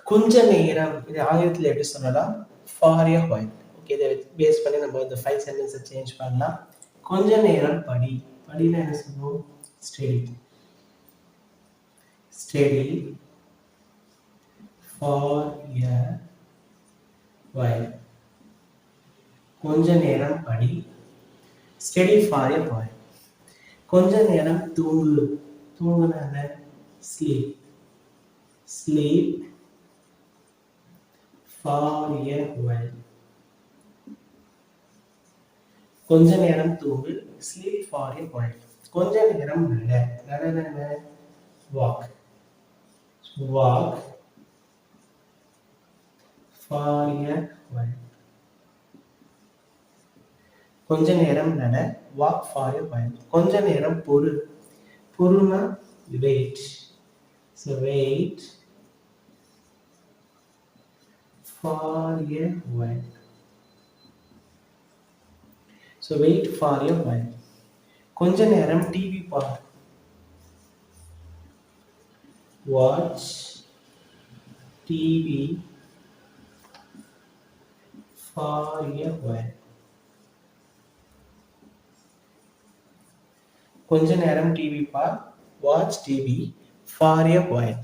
கொஞ்ச நேரம் இது ஆங்கிலத்தில் எப்படி சொல்லலாம்? For a while. ஓகே, இதை பேஸ் பண்ணி நம்ம இந்த 5 சென்டென்ஸை சேஞ்ச் பண்ணலாம். கொஞ்ச நேரம் படி. படினா என்ன சொல்லுவோம்? Study. Study for a while. கொஞ்ச நேரம் படி. Study for a while. கொஞ்ச நேரம் தூங்கு. தூங்குனா என்ன? Sleep. Sleep for a while. கொஞ்ச நேரம் தூங்கு. Sleep for a while. கொஞ்ச நேரம் நட. நடனா என்ன? Walk. Walk for a while. கொஞ்ச நேரம் நட. Walk for a while. கொஞ்ச நேரம் பொறு. பொறுனா wait. So wait for a while. So wait for a while. கொஞ்ச நேரம் டிவி பார். Watch TV for a while. கொஞ்ச நேரம் டிவி பார். Watch TV for a while.